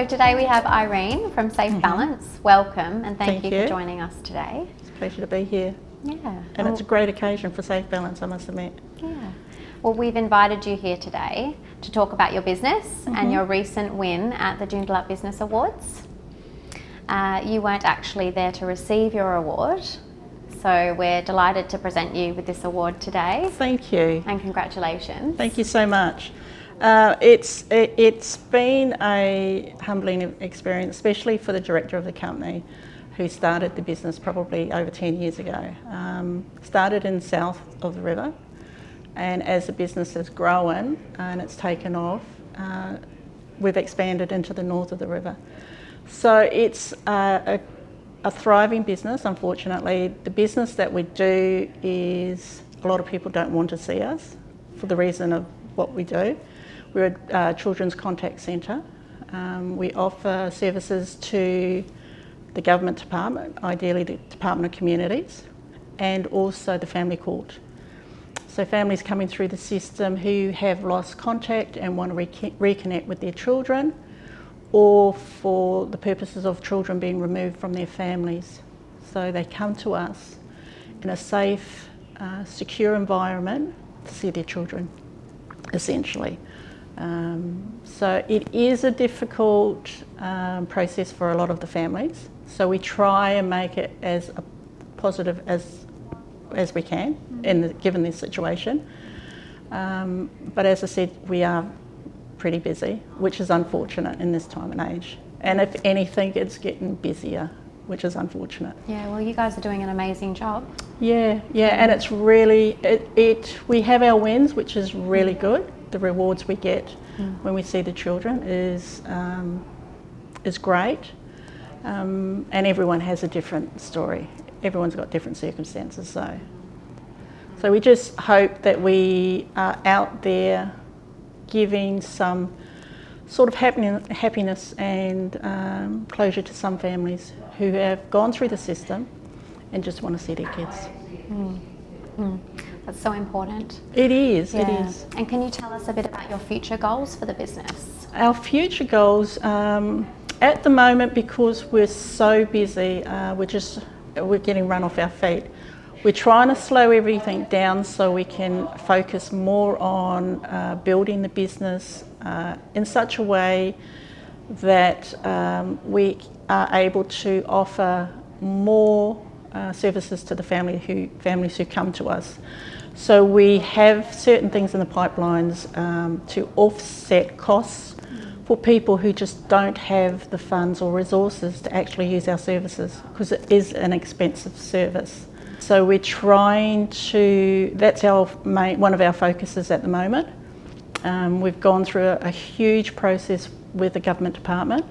So today we have Irene from Safe Balance. Welcome and thank you for joining us today. It's a pleasure to be here. Yeah. And it's a great occasion for Safe Balance, I must admit. Yeah. Well, we've invited you here today to talk about your business and your recent win at the Joondalup Business Awards. You weren't actually there to receive your award, so we're delighted to present you with this award today. Thank you. And congratulations. Thank you so much. It's been a humbling experience, especially for the director of the company who started the business probably over 10 years ago. Started in south of the river, and as the business has grown and it's taken off, we've expanded into the north of the river. So it's a thriving business. Unfortunately, the business that we do is a lot of people don't want to see us for the reason of what we do. We're a children's contact centre. We offer services to the government department, ideally the Department of Communities, and also the family court. So families coming through the system who have lost contact and want to reconnect with their children, or for the purposes of children being removed from their families. So they come to us in a safe, secure environment to see their children, essentially. So it is a difficult process for a lot of the families. So we try and make it as positive as we can, given this situation. But as I said, we are pretty busy, which is unfortunate in this time and age. And if anything, it's getting busier, which is unfortunate. Yeah, well, you guys are doing an amazing job. Yeah, and it's really, we have our wins, which is really good. The rewards we get when we see the children is great. And everyone has a different story. Everyone's got different circumstances, so we just hope that we are out there giving some sort of happiness and closure to some families who have gone through the system and just want to see their kids. That's so important. It is, Yeah. it is. And can you tell us a bit about your future goals for the business? Our future goals, at the moment, because we're so busy, we're getting run off our feet. We're trying to slow everything down so we can focus more on building the business in such a way that we are able to offer more services to the families who come to us. So we have certain things in the pipelines to offset costs for people who just don't have the funds or resources to actually use our services, because it is an expensive service. So we're trying to, that's one of our focuses at the moment. We've gone through a huge process with the government department.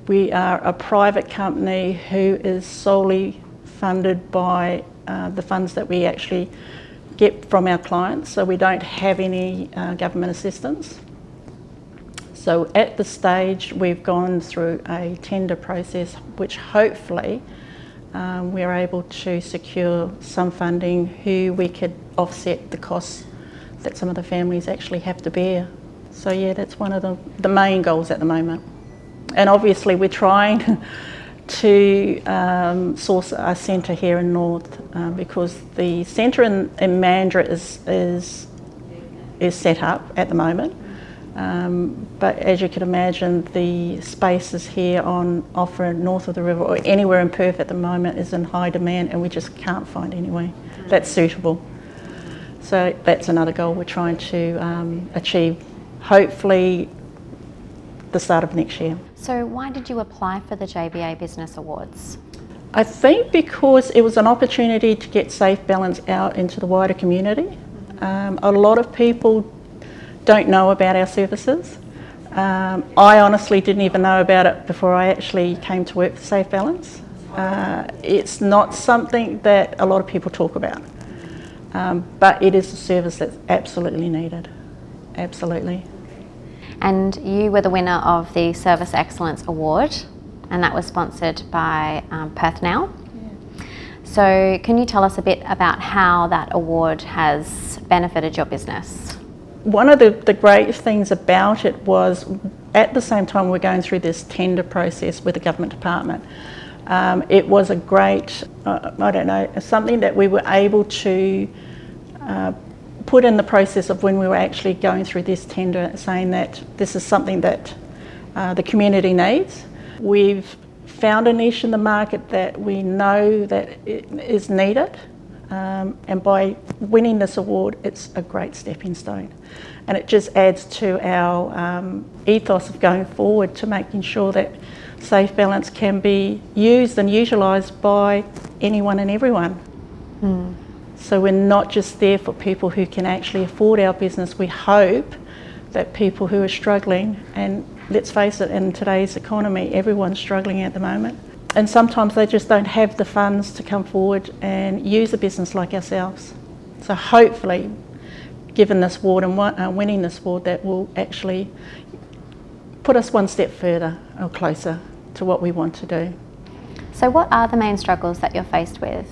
We are a private company who is solely funded by the funds that we actually get from our clients, so we don't have any government assistance. So at the stage we've gone through a tender process which hopefully we're able to secure some funding who we could offset the costs that some of the families actually have to bear. So yeah, that's one of the main goals at the moment. And obviously we're trying to source a centre here in North because the centre in Mandurah is set up at the moment. But as you can imagine, the spaces here on offer north of the river or anywhere in Perth at the moment is in high demand, and we just can't find anywhere that's suitable. So that's another goal we're trying to achieve, hopefully the start of next year. So why did you apply for the JBA Business Awards? I think because it was an opportunity to get Safe Balance out into the wider community. A lot of people don't know about our services. I honestly didn't even know about it before I actually came to work for Safe Balance. It's not something that a lot of people talk about, but it is a service that's absolutely needed, absolutely. And you were the winner of the Service Excellence Award, and that was sponsored by Perth Now. Yeah. So can you tell us a bit about how that award has benefited your business? One of the great things about it was at the same time we're going through this tender process with the government department. It was a great, something that we were able to put in the process of when we were actually going through this tender, saying that this is something that the community needs. We've found a niche in the market that we know that it is needed, and by winning this award, it's a great stepping stone. And it just adds to our ethos of going forward to making sure that Safe Balance can be used and utilised by anyone and everyone. So we're not just there for people who can actually afford our business. We hope that people who are struggling, and let's face it, in today's economy, everyone's struggling at the moment. And sometimes they just don't have the funds to come forward and use a business like ourselves. So hopefully, given this award and winning this award, that will actually put us one step further or closer to what we want to do. So what are the main struggles that you're faced with?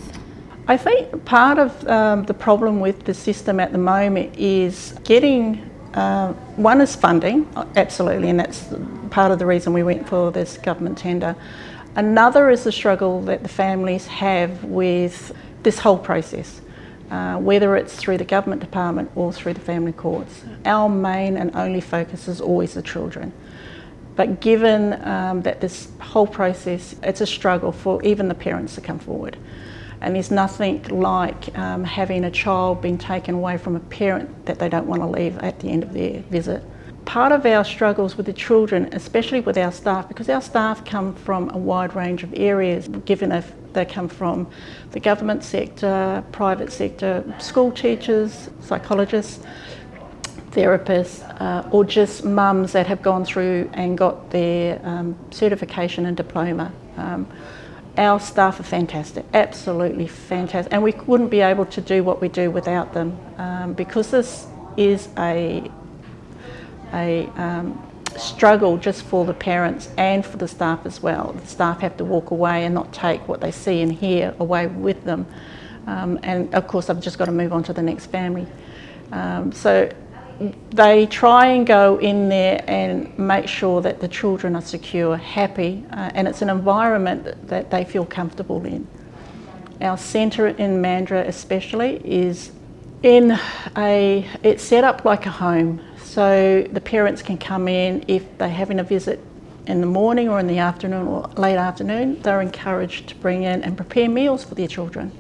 I think part of the problem with the system at the moment is getting, one is funding, absolutely, and that's part of the reason we went for this government tender. Another is the struggle that the families have with this whole process, whether it's through the government department or through the family courts. Our main and only focus is always the children. But given that this whole process, it's a struggle for even the parents to come forward. And there's nothing like having a child being taken away from a parent that they don't want to leave at the end of their visit. Part of our struggles with the children, especially with our staff, because our staff come from a wide range of areas, given if they come from the government sector, private sector, school teachers, psychologists, therapists, or just mums that have gone through and got their certification and diploma. Our staff are fantastic, absolutely fantastic, and we wouldn't be able to do what we do without them, because this is a struggle just for the parents and for the staff as well. The staff have to walk away and not take what they see and hear away with them, and of course I've just got to move on to the next family. So they try and go in there and make sure that the children are secure, happy, and it's an environment that they feel comfortable in. Our centre in Mandurah especially is it's set up like a home, so the parents can come in if they're having a visit in the morning or in the afternoon or late afternoon. They're encouraged to bring in and prepare meals for their children.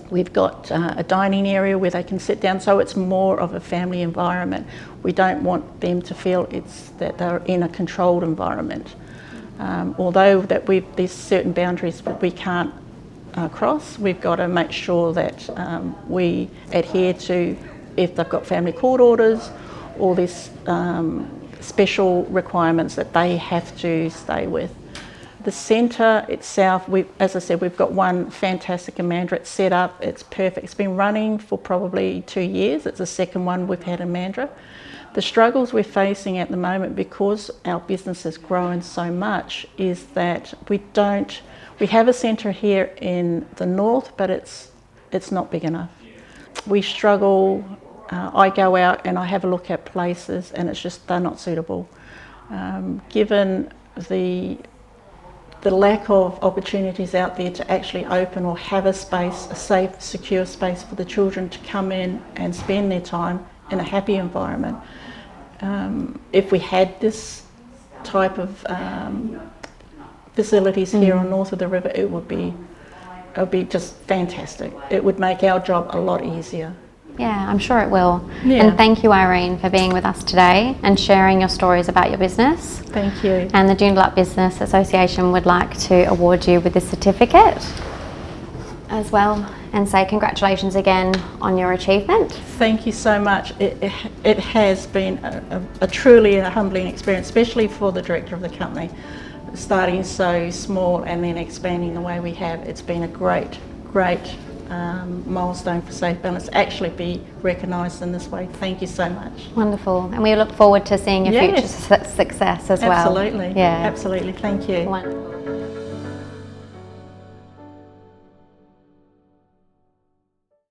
We've got a dining area where they can sit down, so it's more of a family environment. We don't want them to feel that they're in a controlled environment. Although there's certain boundaries that we can't cross, we've got to make sure that we adhere to if they've got family court orders or there's special requirements that they have to stay with. The centre itself, as I said, we've got one fantastic in Mandurah. It's set up, it's perfect. It's been running for probably 2 years. It's the second one we've had in Mandurah. The struggles we're facing at the moment, because our business has grown so much, is that we have a centre here in the north, but it's not big enough. We struggle. I go out and I have a look at places and it's just, they're not suitable. Given the lack of opportunities out there to actually open or have a space, a safe, secure space for the children to come in and spend their time in a happy environment. If we had this type of facilities here on north of the river, it would be just fantastic. It would make our job a lot easier. Yeah, I'm sure it will. Yeah. And thank you, Irene, for being with us today and sharing your stories about your business. Thank you. And the Joondalup Business Association would like to award you with this certificate as well and say congratulations again on your achievement. Thank you so much. It has been a truly humbling experience, especially for the director of the company. Starting so small and then expanding the way we have. It's been a great milestone for Safe Balance to actually be recognised in this way. Thank you so much. Wonderful. And we look forward to seeing your future success as well. Absolutely. Yeah. Absolutely. Thank you. Wonderful.